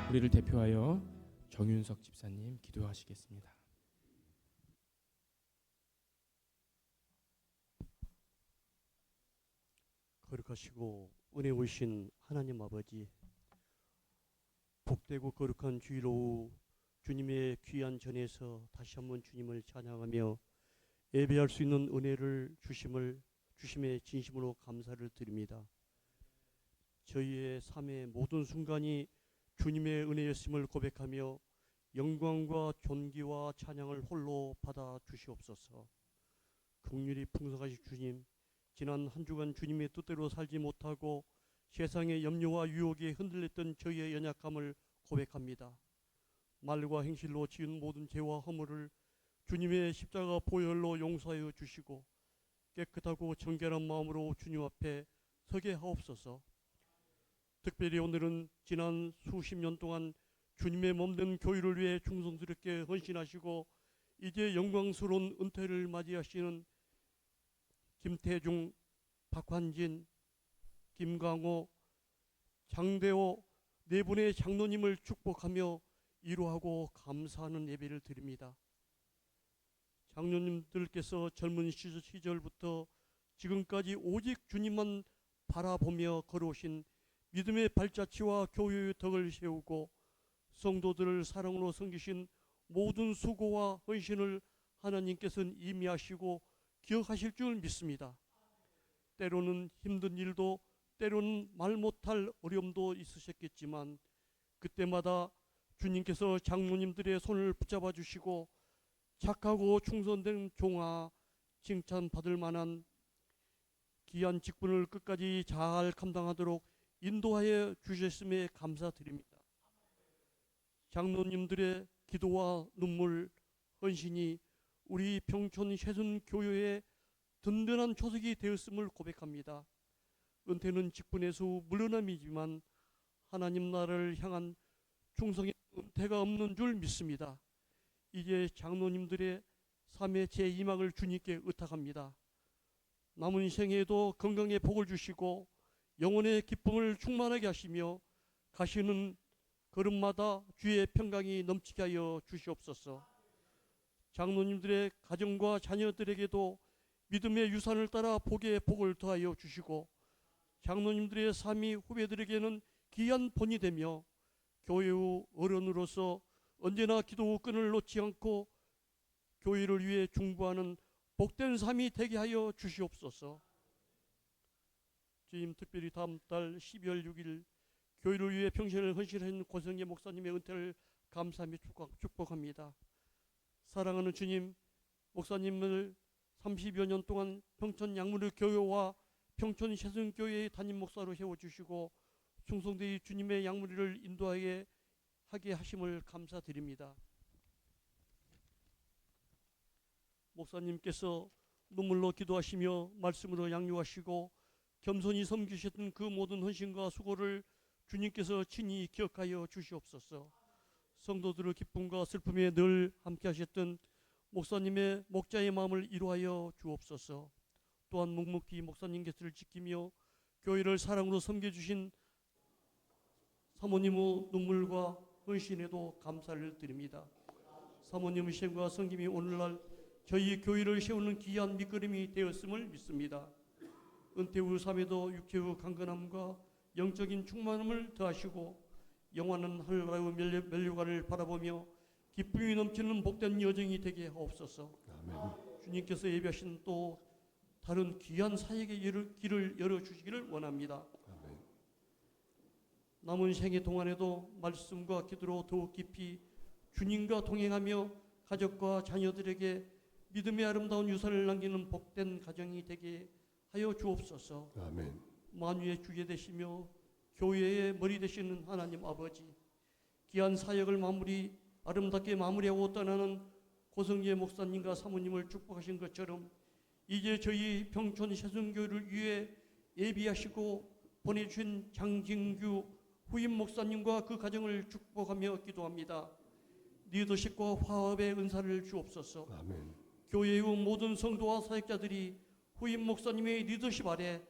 우리를 대표하여 정윤석 집사님 기도하시겠습니다. 거룩하시고 은혜오신 하나님 아버지, 복되고 거룩한 주일 오후 주님의 귀한 전에서 다시 한번 주님을 찬양하며 예배할 수 있는 은혜를 주심에 진심으로 감사를 드립니다. 저희의 삶의 모든 순간이 주님의 은혜였음을 고백하며 영광과 존귀와 찬양을 홀로 받아 주시옵소서. 긍휼이 풍성하신 주님, 지난 한 주간 주님의 뜻대로 살지 못하고 세상의 염려와 유혹에 흔들렸던 저희의 연약함을 고백합니다. 말과 행실로 지은 모든 죄와 허물을 주님의 십자가 보혈로 용서하여 주시고 깨끗하고 정결한 마음으로 주님 앞에 서게 하옵소서. 특별히 오늘은 지난 수십 년 동안 주님의 몸된 교회를 위해 충성스럽게 헌신하시고 이제 영광스러운 은퇴를 맞이하시는 김태중, 박환진, 김강호, 장대호 네 분의 장로님을 축복하며 위로하고 감사하는 예배를 드립니다. 장로님들께서 젊은 시절부터 지금까지 오직 주님만 바라보며 걸어오신 믿음의 발자취와 교회의 덕을 세우고 성도들을 사랑으로 섬기신 모든 수고와 헌신을 하나님께서는 임의하시고 기억하실 줄 믿습니다. 때로는 힘든 일도 때로는 말 못할 어려움도 있으셨겠지만 그때마다 주님께서 장로님들의 손을 붙잡아 주시고 착하고 충성된 종아, 칭찬받을 만한 귀한 직분을 끝까지 잘 감당하도록 인도하여 주셨음에 감사드립니다. 장로님들의 기도와 눈물, 헌신이 우리 평촌 세순교회의 든든한 초석이 되었음을 고백합니다. 은퇴는 직분에서 물러남이지만 하나님 나라를 향한 충성의 은퇴가 없는 줄 믿습니다. 이제 장로님들의 삶의 제2막을 주님께 의탁합니다. 남은 생에도 건강의 복을 주시고 영혼의 기쁨을 충만하게 하시며 가시는 걸음마다 주의 평강이 넘치게 하여 주시옵소서. 장로님들의 가정과 자녀들에게도 믿음의 유산을 따라 복의 복을 더하여 주시고 장로님들의 삶이 후배들에게는 귀한 본이 되며 교회의 어른으로서 언제나 기도 끈을 놓지 않고 교회를 위해 중보하는 복된 삶이 되게 하여 주시옵소서. 주님, 특별히 다음 달 12월 6일 교회를 위해 평생을 헌신하신 고성계 목사님의 은퇴를 감사하며 축복합니다. 사랑하는 주님, 목사님을 30여 년 동안 평촌 양무르 교회와 평촌 세순교회의 담임 목사로 세워주시고 충성되이 주님의 양무리를 인도하게 하게 하심을 감사드립니다. 목사님께서 눈물로 기도하시며 말씀으로 양육하시고 겸손히 섬기셨던 그 모든 헌신과 수고를 주님께서 친히 기억하여 주시옵소서. 성도들의 기쁨과 슬픔에 늘 함께 하셨던 목사님의 목자의 마음을 이루하여 주옵소서. 또한 묵묵히 목사님 곁을 지키며 교회를 사랑으로 섬겨주신 사모님의 눈물과 헌신에도 감사를 드립니다. 사모님의 희생과 섬김이 오늘날 저희 교회를 세우는 귀한 밑거름이 되었음을 믿습니다. 은퇴 후 삶에도 육체의 강건함과 영적인 충만함을 더하시고 영원한 하늘나라의 면류관을 바라보며 기쁨이 넘치는 복된 여정이 되게 하옵소서. 아멘. 주님께서 예비하신 또 다른 귀한 사역의 길을 열어주시기를 원합니다. 아멘. 남은 생애 동안에도 말씀과 기도로 더욱 깊이 주님과 동행하며 가족과 자녀들에게 믿음의 아름다운 유산을 남기는 복된 가정이 되게 하여 주옵소서. 아멘. 만유의 주제 되시며 교회의 머리 되시는 하나님 아버지, 귀한 사역을 아름답게 마무리하고 떠나는 고성재 목사님과 사모님을 축복하신 것처럼 이제 저희 평촌 세순교회를 위해 예비하시고 보내주신 장진규 후임 목사님과 그 가정을 축복하며 기도합니다. 리더십과 화합의 은사를 주옵소서. 아멘. 교회의 모든 성도와 사역자들이 후임 목사님의 리더십 아래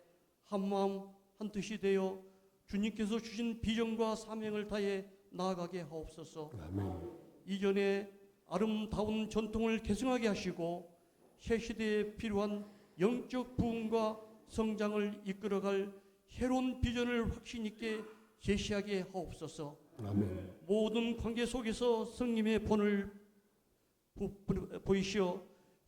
한마음 한뜻이 되어 주님께서 주신 비전과 사명을 다해 나아가게 하옵소서. 아멘. 이전에 아름다운 전통을 계승하게 하시고 새 시대에 필요한 영적 부흥과 성장을 이끌어갈 새로운 비전을 확신 있게 제시하게 하옵소서. 아멘. 모든 관계 속에서 성님의 본을 보이시어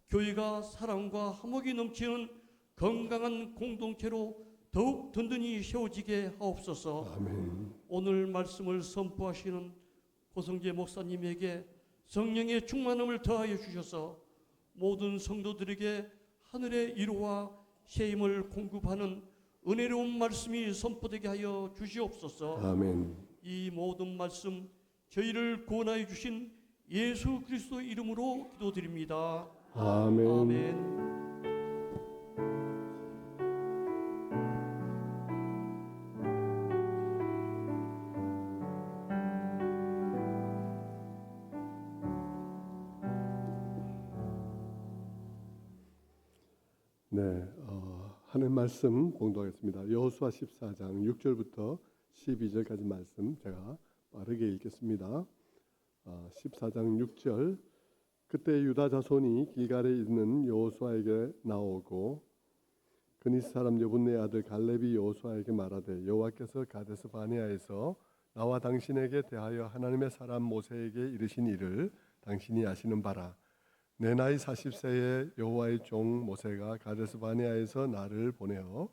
교회가 사랑과 화목이 넘치는 건강한 공동체로 더욱 든든히 세워지게 하옵소서. 아멘. 오늘 말씀을 선포하시는 고성재 목사님에게 성령의 충만함을 더하여 주셔서 모든 성도들에게 하늘의 위로와 새 힘을 공급하는 은혜로운 말씀이 선포되게 하여 주시옵소서. 아멘. 이 모든 말씀 저희를 구원하여 주신 예수 그리스도 이름으로 기도드립니다. 아멘. 아멘. 네, 하는 말씀 공독하겠습니다. 여호수아 14장 6절부터 12절까지 말씀 제가 빠르게 읽겠습니다. 14장 6절. 그때 유다 자손이 길갈에 있는 여호수아에게 나오고 그니스 사람 여분네 아들 갈렙이 여호수아에게 말하되 여호와께서 가데스 바네아에서 나와 당신에게 대하여 하나님의 사람 모세에게 이르신 일을 당신이 아시는 바라. 내 나이 40세에 여호와의 종 모세가 가데스 바네아에서 나를 보내어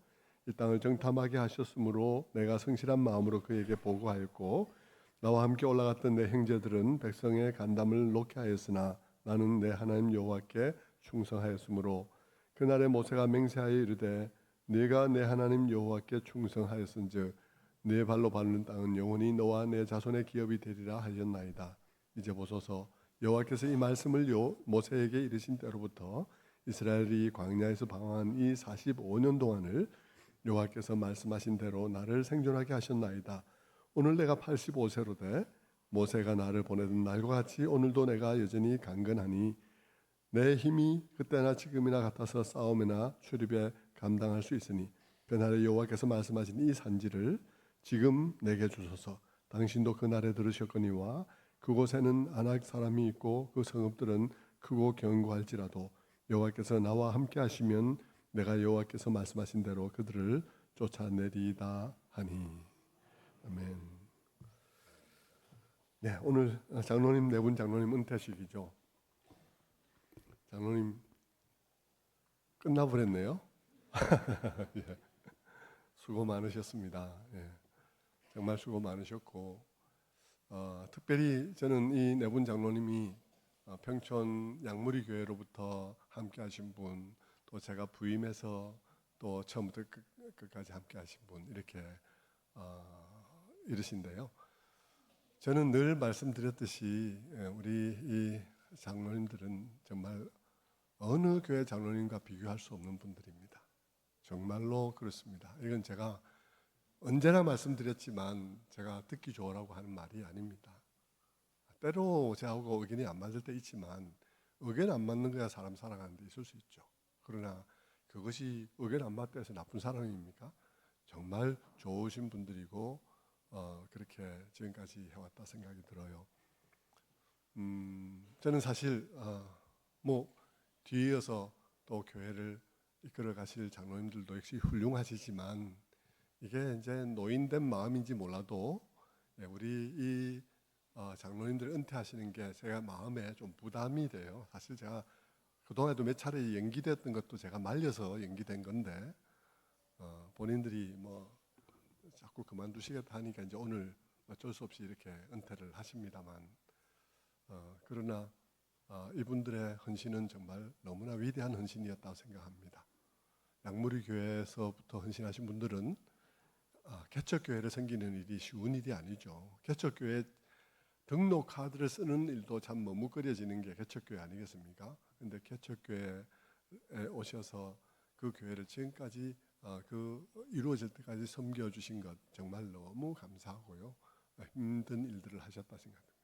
이 땅을 정탐하게 하셨으므로 내가 성실한 마음으로 그에게 보고하였고 나와 함께 올라갔던 내 형제들은 백성의 간담을 놓게 하였으나 나는 내 하나님 여호와께 충성하였으므로 그날에 모세가 맹세하여 이르되 네가 내 하나님 여호와께 충성하였은즉 네 발로 밟는 땅은 영원히 너와 내 자손의 기업이 되리라 하였나이다. 이제 보소서 여호와께서 이 말씀을 모세에게 이르신 때로부터 이스라엘이 광야에서 방황한 이 45년 동안을 여호와께서 말씀하신 대로 나를 생존하게 하셨나이다. 오늘 내가 85세로 돼 모세가 나를 보내던 날과 같이 오늘도 내가 여전히 강건하니 내 힘이 그때나 지금이나 같아서 싸움이나 출입에 감당할 수 있으니 그날에 여호와께서 말씀하신 이 산지를 지금 내게 주소서. 당신도 그날에 들으셨거니와 그곳에는 아낙 사람이 있고 그 성읍들은 크고 견고할지라도 여호와께서 나와 함께 하시면 내가 여호와께서 말씀하신 대로 그들을 쫓아내리이다 하니. 아멘. 네, 오늘 장로님 네 분 장로님 은퇴식이죠. 장로님 끝나버렸네요. 예. 수고 많으셨습니다. 예. 정말 수고 많으셨고 특별히 저는 이 네 분 장로님이 평촌 양무리 교회로부터 함께 하신 분, 또 제가 부임해서 또 처음부터 끝까지 함께 하신 분 이렇게 이르신데요. 저는 늘 말씀드렸듯이 우리 이 장로님들은 정말 어느 교회 장로님과 비교할 수 없는 분들입니다. 정말로 그렇습니다. 이건 제가 언제나 말씀드렸지만 제가 듣기 좋으라고 하는 말이 아닙니다. 때로 저하고 의견이 안 맞을 때 있지만 의견 안 맞는 거야 사람 살아가는 데 있을 수 있죠. 그러나 그것이 의견 안 맞다 해서 나쁜 사람입니까? 정말 좋으신 분들이고 그렇게 지금까지 해왔다 생각이 들어요. 저는 사실 뭐 뒤이어서 또 교회를 이끌어 가실 장로님들도 역시 훌륭하시지만 이게 이제 노인된 마음인지 몰라도 우리 이 장로님들 은퇴하시는 게 제가 마음에 좀 부담이 돼요. 사실 제가 그동안에도 몇 차례 연기됐던 것도 제가 말려서 연기된 건데 본인들이 뭐 자꾸 그만두시겠다 하니까 이제 오늘 어쩔 수 없이 이렇게 은퇴를 하십니다만 그러나 이분들의 헌신은 정말 너무나 위대한 헌신이었다고 생각합니다. 양무리 교회에서부터 헌신하신 분들은 개척교회를 섬기는 일이 쉬운 일이 아니죠. 개척교회 등록 카드를 쓰는 일도 참 머뭇거려지는 게 개척교회 아니겠습니까? 그런데 개척교회에 오셔서 그 교회를 지금까지 그 이루어질 때까지 섬겨주신 것 정말 너무 감사하고요. 힘든 일들을 하셨다 생각합니다.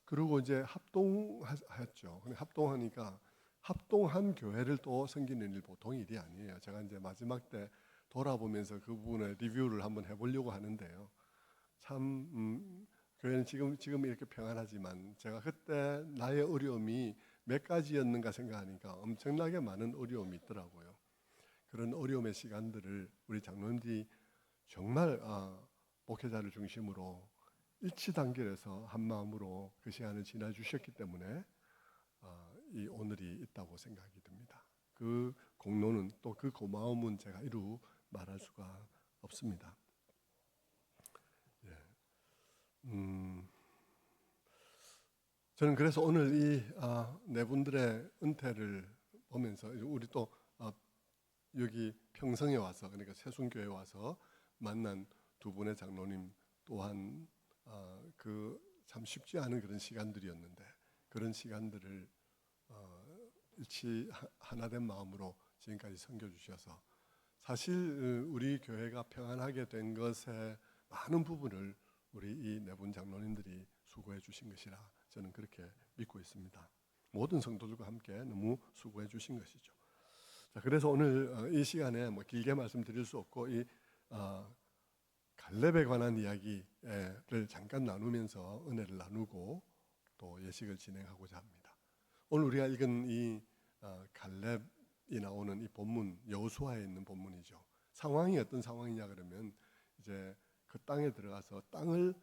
그리고 이제 합동하였죠. 근데 합동하니까 합동한 교회를 또 섬기는 일 보통 일이 아니에요. 제가 이제 마지막 때 돌아보면서 그 부분의 리뷰를 한번 해보려고 하는데요. 참 교회는 지금 이렇게 평안하지만 제가 그때 나의 어려움이 몇 가지였는가 생각하니까 엄청나게 많은 어려움이 있더라고요. 그런 어려움의 시간들을 우리 장로님들이 정말 목회자를 중심으로 일치단결해서 한 마음으로 그 시간을 지나주셨기 때문에 이 오늘이 있다고 생각이 듭니다. 그 공로는 또 그 고마움은 제가 이루 말할 수가 없습니다. 저는 그래서 오늘 이 네 분들의 은퇴를 보면서 우리 또 여기 평성에 와서, 그러니까 세순교회에 와서 만난 두 분의 장로님 또한 그 참 쉽지 않은 그런 시간들이었는데, 그런 시간들을 일치 하나된 마음으로 지금까지 섬겨주셔서 사실 우리 교회가 평안하게 된 것의 많은 부분을 우리 이 네 분 장로님들이 수고해 주신 것이라 저는 그렇게 믿고 있습니다. 모든 성도들과 함께 너무 수고해 주신 것이죠. 자, 그래서 오늘 이 시간에 뭐 길게 말씀드릴 수 없고 이 갈렙에 관한 이야기를 잠깐 나누면서 은혜를 나누고 또 예식을 진행하고자 합니다. 오늘 우리가 읽은 이 갈렙이 나오는 이 본문, 여호수아에 있는 본문이죠. 상황이 어떤 상황이냐 그러면 이제 그 땅에 들어가서 땅을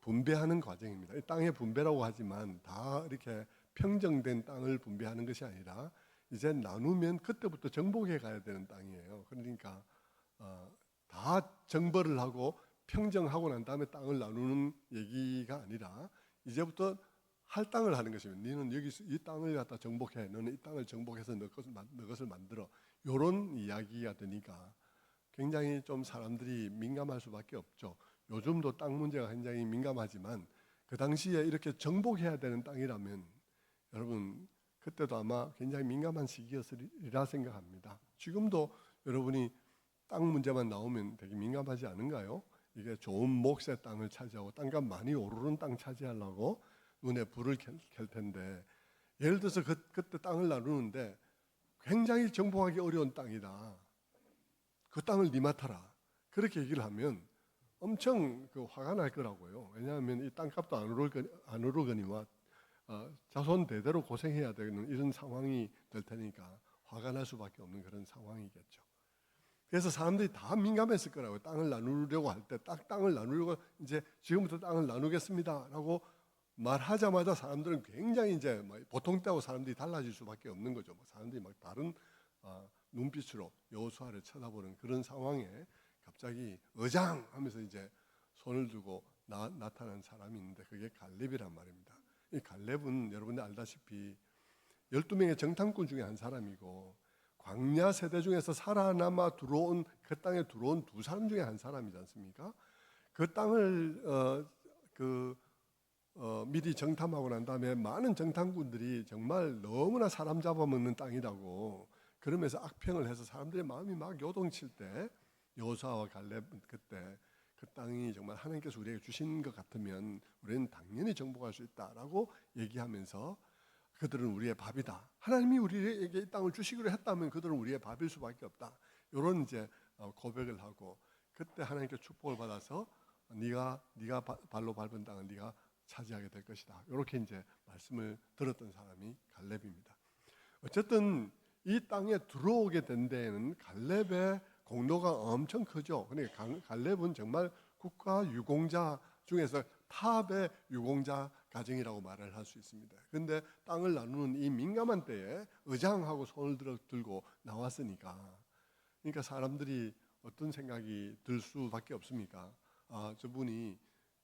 분배하는 과정입니다. 이 땅의 분배라고 하지만 다 이렇게 평정된 땅을 분배하는 것이 아니라 이제 나누면 그때부터 정복해 가야 되는 땅이에요. 그러니까 다 정벌을 하고 평정하고 난 다음에 땅을 나누는 얘기가 아니라 이제부터 할 땅을 하는 것이면 너는 여기서 이 땅을 갖다 정복해, 너는 이 땅을 정복해서 너 것을 만들어, 이런 이야기가 되니까 굉장히 좀 사람들이 민감할 수밖에 없죠. 요즘도 땅 문제가 굉장히 민감하지만 그 당시에 이렇게 정복해야 되는 땅이라면 여러분 그때도 아마 굉장히 민감한 시기였으리라 생각합니다. 지금도 여러분이 땅 문제만 나오면 되게 민감하지 않은가요? 이게 좋은 몫의 땅을 차지하고 땅값 많이 오르는 땅 차지하려고 눈에 불을 켤 텐데, 예를 들어서 그때 땅을 나누는데 굉장히 정복하기 어려운 땅이다, 그 땅을 네 맡아라, 그렇게 얘기를 하면 엄청 화가 날 거라고요. 왜냐하면 이 땅값도 안 오르거니와 자손 대대로 고생해야 되는 이런 상황이 될 테니까 화가 날 수밖에 없는 그런 상황이겠죠. 그래서 사람들이 다 민감했을 거라고요. 땅을 나누려고 할 때 땅을 나누려고 이제 지금부터 땅을 나누겠습니다라고 말하자마자 사람들은 굉장히 이제 보통 때하고 사람들이 달라질 수밖에 없는 거죠. 사람들이 막 다른 눈빛으로 여호수아를 쳐다보는 그런 상황에 갑자기 의장하면서 이제 손을 들고 나타난 사람이 있는데 그게 갈렙이란 말입니다. 이 갈렙은 여러분들 알다시피 12명의 정탐꾼 중에 한 사람이고 광야 세대 중에서 살아남아 들어온 그 땅에 들어온 두 사람 중에 한 사람이지 않습니까? 그 땅을 미리 정탐하고 난 다음에 많은 정탐꾼들이 정말 너무나 사람 잡아먹는 땅이라고 그러면서 악평을 해서 사람들의 마음이 막 요동칠 때 여호수아와 갈렙 그때 그 땅이 정말 하나님께서 우리에게 주신 것 같으면 우리는 당연히 정복할 수 있다라고 얘기하면서 그들은 우리의 밥이다, 하나님이 우리에게 이 땅을 주시기로 했다면 그들은 우리의 밥일 수밖에 없다, 이런 이제 고백을 하고 그때 하나님께 축복을 받아서 네가 발로 밟은 땅을 네가 차지하게 될 것이다, 이렇게 이제 말씀을 들었던 사람이 갈렙입니다. 어쨌든 이 땅에 들어오게 된 데에는 갈렙의 공로가 엄청 크죠. 그러니까 갈렙은 정말 국가 유공자 중에서 탑의 유공자 가정이라고 말을 할 수 있습니다. 그런데 땅을 나누는 이 민감한 때에 의장하고 손을 들고 나왔으니까, 그러니까 사람들이 어떤 생각이 들 수밖에 없습니까? 저분이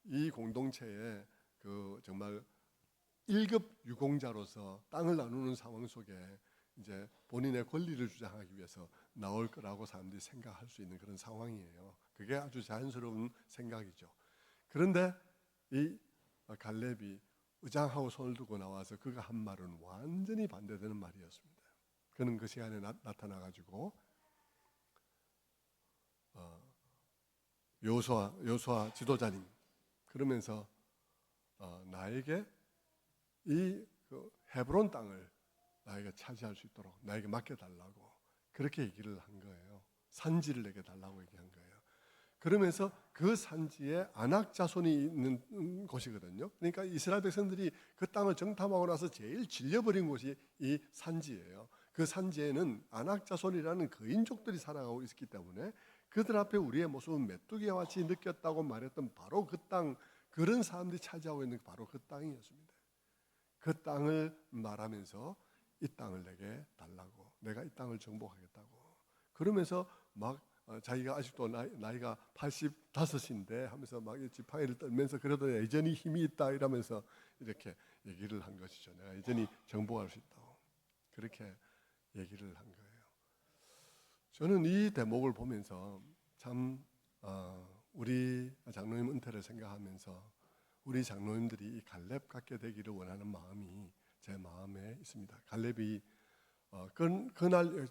이 공동체에 정말 1급 유공자로서 땅을 나누는 상황 속에 이제 본인의 권리를 주장하기 위해서 나올 거라고 사람들이 생각할 수 있는 그런 상황이에요. 그게 아주 자연스러운 생각이죠. 그런데 이 갈렙이 의장하고 손을 들고 나와서 그가 한 말은 완전히 반대되는 말이었습니다. 그는 그 시간에 나타나가지고 여호수아 지도자님, 그러면서 나에게 이 헤브론 땅을 나에게 차지할 수 있도록 나에게 맡겨달라고 그렇게 얘기를 한 거예요. 산지를 내게 달라고 얘기한 거예요. 그러면서 그 산지에 아낙 자손이 있는 곳이거든요. 그러니까 이스라엘 백성들이 그 땅을 정탐하고 나서 제일 질려버린 곳이 이 산지예요. 그 산지에는 아낙 자손이라는 거인족들이 살아가고 있기 때문에 그들 앞에 우리의 모습은 메뚜기와 같이 느꼈다고 말했던 바로 그 땅, 그런 사람들이 차지하고 있는 바로 그 땅이었습니다. 그 땅을 말하면서 이 땅을 내게 달라고, 내가 이 땅을 정복하겠다고. 그러면서 막 자기가 아직도 나이가 85인데 하면서 막 지팡이를 떨면서 그래도 여전히 힘이 있다 이러면서 이렇게 얘기를 한 것이죠. 내가 여전히 정복할 수 있다고 그렇게 얘기를 한 거예요. 저는 이 대목을 보면서 참 우리 장로님 은퇴를 생각하면서 우리 장로님들이 이 갈렙 같게 되기를 원하는 마음이 제 마음에 있습니다. 갈렙이 그날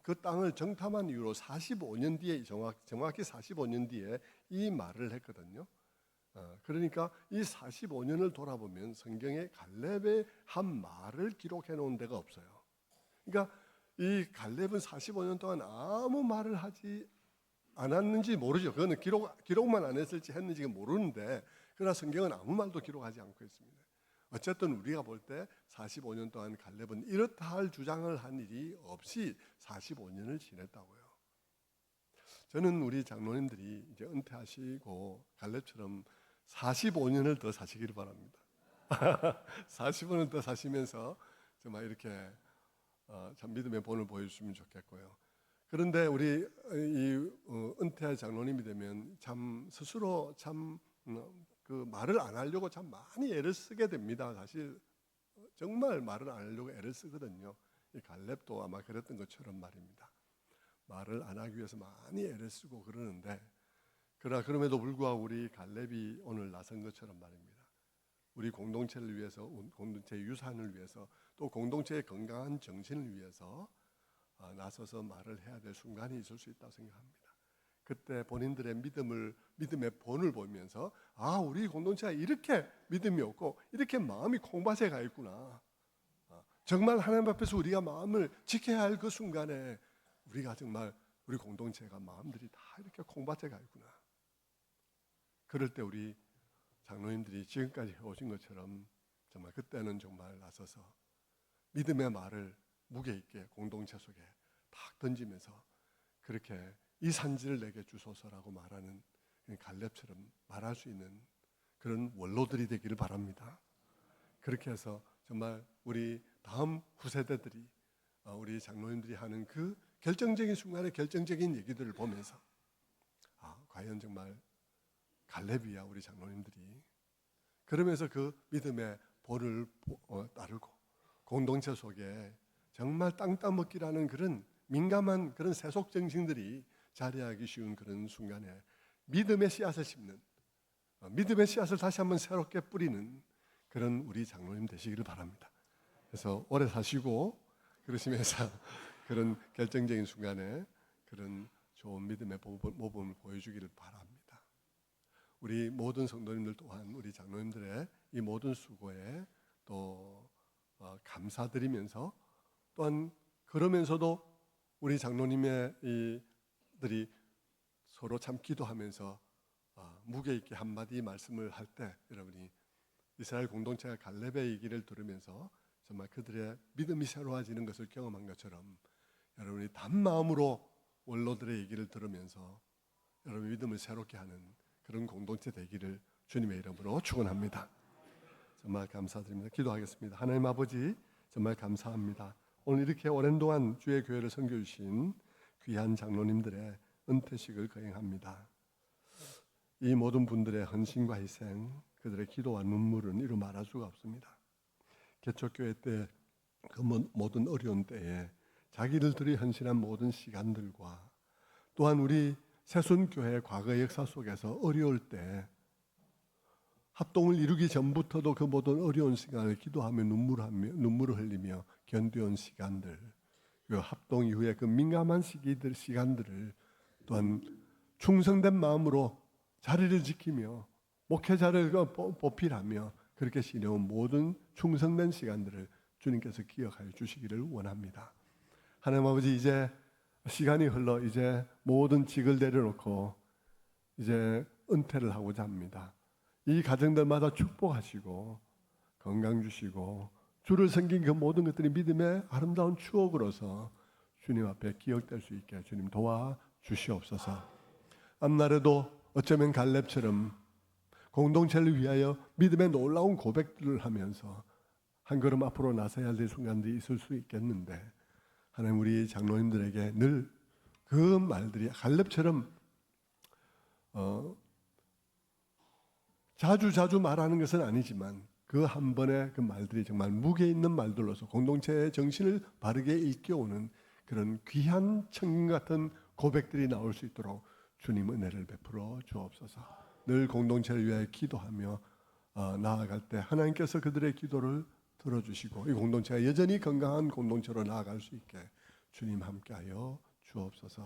그 땅을 정탐한 이후로 45년 뒤에 정확히 45년 뒤에 이 말을 했거든요. 그러니까 이 45년을 돌아보면 성경에 갈렙의 한 말을 기록해 놓은 데가 없어요. 그러니까 이 갈렙은 45년 동안 아무 말을 하지 않았는지 모르죠. 그거는 기록만 안 했을지 했는지 모르는데, 그러나 성경은 아무 말도 기록하지 않고 있습니다. 어쨌든 우리가 볼 때 45년 동안 갈렙은 이렇다 할 주장을 한 일이 없이 45년을 지냈다고요. 저는 우리 장로님들이 이제 은퇴하시고 갈렙처럼 45년을 더 사시기를 바랍니다. 45년 더 사시면서 정말 이렇게 참 믿음의 본을 보여주시면 좋겠고요. 그런데 우리 이 은퇴할 장로님이 되면 참 스스로 참 그 말을 안 하려고 참 많이 애를 쓰게 됩니다. 사실 정말 말을 안 하려고 애를 쓰거든요. 이 갈렙도 아마 그랬던 것처럼 말입니다. 말을 안 하기 위해서 많이 애를 쓰고 그러는데, 그럼에도 불구하고 우리 갈렙이 오늘 나선 것처럼 말입니다. 우리 공동체를 위해서, 공동체의 유산을 위해서, 또 공동체의 건강한 정신을 위해서 나서서 말을 해야 될 순간이 있을 수 있다고 생각합니다. 그때 본인들의 믿음의 본을 보면서 우리 공동체가 이렇게 믿음이 없고 이렇게 마음이 콩밭에 가 있구나. 정말 하나님 앞에서 우리가 마음을 지켜야 할 그 순간에 우리가 정말 우리 공동체가 마음들이 다 이렇게 콩밭에 가 있구나. 그럴 때 우리 장로님들이 지금까지 해오신 것처럼 정말 그때는 정말 나서서 믿음의 말을 무게 있게 공동체 속에 탁 던지면서 그렇게 이 산지를 내게 주소서라고 말하는 갈렙처럼 말할 수 있는 그런 원로들이 되기를 바랍니다. 그렇게 해서 정말 우리 다음 후세대들이 우리 장로님들이 하는 그 결정적인 순간에 결정적인 얘기들을 보면서 과연 정말 갈렙이야 우리 장로님들이. 그러면서 그 믿음의 본을 따르고 공동체 속에 정말 땅 따먹기라는 그런 민감한 그런 세속 정신들이 자리하기 쉬운 그런 순간에 믿음의 씨앗을 심는, 믿음의 씨앗을 다시 한번 새롭게 뿌리는 그런 우리 장로님 되시기를 바랍니다. 그래서 오래 사시고 그러시면서 그런 결정적인 순간에 그런 좋은 믿음의 모범을 보여주기를 바랍니다. 우리 모든 성도님들 또한 우리 장로님들의 이 모든 수고에 또 감사드리면서, 또한 그러면서도 우리 장로님들이 서로 참 기도하면서 무게 있게 한마디 말씀을 할 때 여러분이 이스라엘 공동체가 갈렙의 얘기를 들으면서 정말 그들의 믿음이 새로워지는 것을 경험한 것처럼 여러분이 단마음으로 원로들의 얘기를 들으면서 여러분 믿음을 새롭게 하는 그런 공동체 되기를 주님의 이름으로 축원합니다. 정말 감사드립니다. 기도하겠습니다. 하나님 아버지, 정말 감사합니다. 오늘 이렇게 오랜 동안 주의 교회를 섬겨주신 귀한 장로님들의 은퇴식을 거행합니다. 이 모든 분들의 헌신과 희생, 그들의 기도와 눈물은 이루 말할 수가 없습니다. 개척교회 때 그 모든 어려운 때에 자기들이 헌신한 모든 시간들과, 또한 우리 새순교회 과거 역사 속에서 어려울 때 합동을 이루기 전부터도 그 모든 어려운 시간을 기도하며 눈물을 흘리며 견뎌온 시간들, 그 합동 이후에 그 민감한 시간들을 또한 충성된 마음으로 자리를 지키며 목회자를 보필하며 그렇게 지내온 모든 충성된 시간들을 주님께서 기억하여 주시기를 원합니다. 하나님 아버지, 이제 시간이 흘러 이제 모든 직을 내려놓고 이제 은퇴를 하고자 합니다. 이 가정들마다 축복하시고 건강 주시고 주를 섬긴 그 모든 것들이 믿음의 아름다운 추억으로서 주님 앞에 기억될 수 있게 주님 도와 주시옵소서. 앞날에도 어쩌면 갈렙처럼 공동체를 위하여 믿음의 놀라운 고백들을 하면서 한 걸음 앞으로 나서야 될 순간들이 있을 수 있겠는데, 하나님 우리 장로님들에게 늘 그 말들이 갈렙처럼 자주 말하는 것은 아니지만 그 한 번의 그 말들이 정말 무게 있는 말들로서 공동체의 정신을 바르게 일깨우는 그런 귀한 청금 같은 고백들이 나올 수 있도록 주님 은혜를 베풀어 주옵소서. 늘 공동체를 위하여 기도하며 나아갈 때 하나님께서 그들의 기도를 들어주시고 이 공동체가 여전히 건강한 공동체로 나아갈 수 있게 주님 함께하여 주옵소서.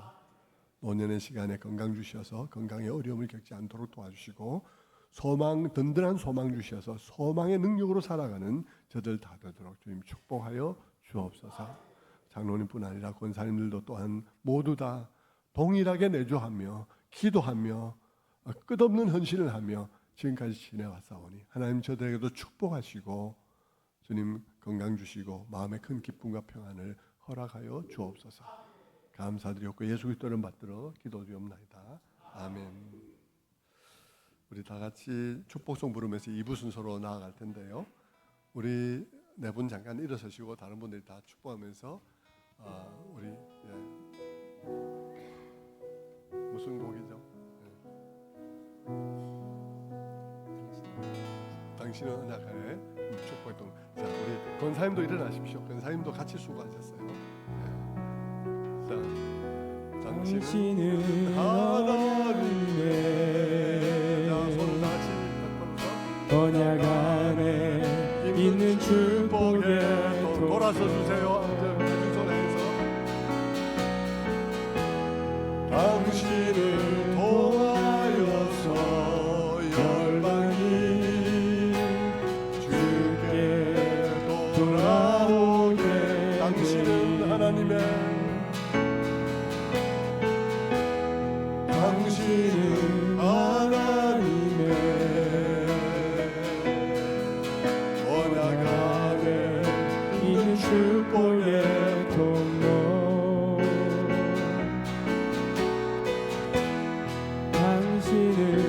노년의 시간에 건강 주셔서 건강에 어려움을 겪지 않도록 도와주시고 소망, 든든한 소망 주셔서 소망의 능력으로 살아가는 저들 다 되도록 주님 축복하여 주옵소서. 장로님뿐 아니라 권사님들도 또한 모두 다 동일하게 내조하며 기도하며 끝없는 헌신을 하며 지금까지 지내왔사오니 하나님 저들에게도 축복하시고 주님 건강 주시고 마음의 큰 기쁨과 평안을 허락하여 주옵소서. 감사드렸고 예수 그리스도를 받들어 기도드리옵나이다. 아멘. 우리 다 같이 축복송 부르면서 2부 순서로 나아갈 텐데요. 우리 네 분 잠깐 일어서시고 다른 분들이 다 축복하면서 우리 무슨 곡이죠? 당신은 은하가에 축복했던. 자, 우리 권사님도 일어나십시오. 권사님도 같이 수고하셨어요. 자, 당신은 하나님의 손을 다 같이 언약 안에 있는 축복의 돌아서 주세요. 왼손에서 당신을 도하여서 열방이 주께 돌아오게. 당신은 하나님의 언약 안에 있는 축복의 통로. 당신은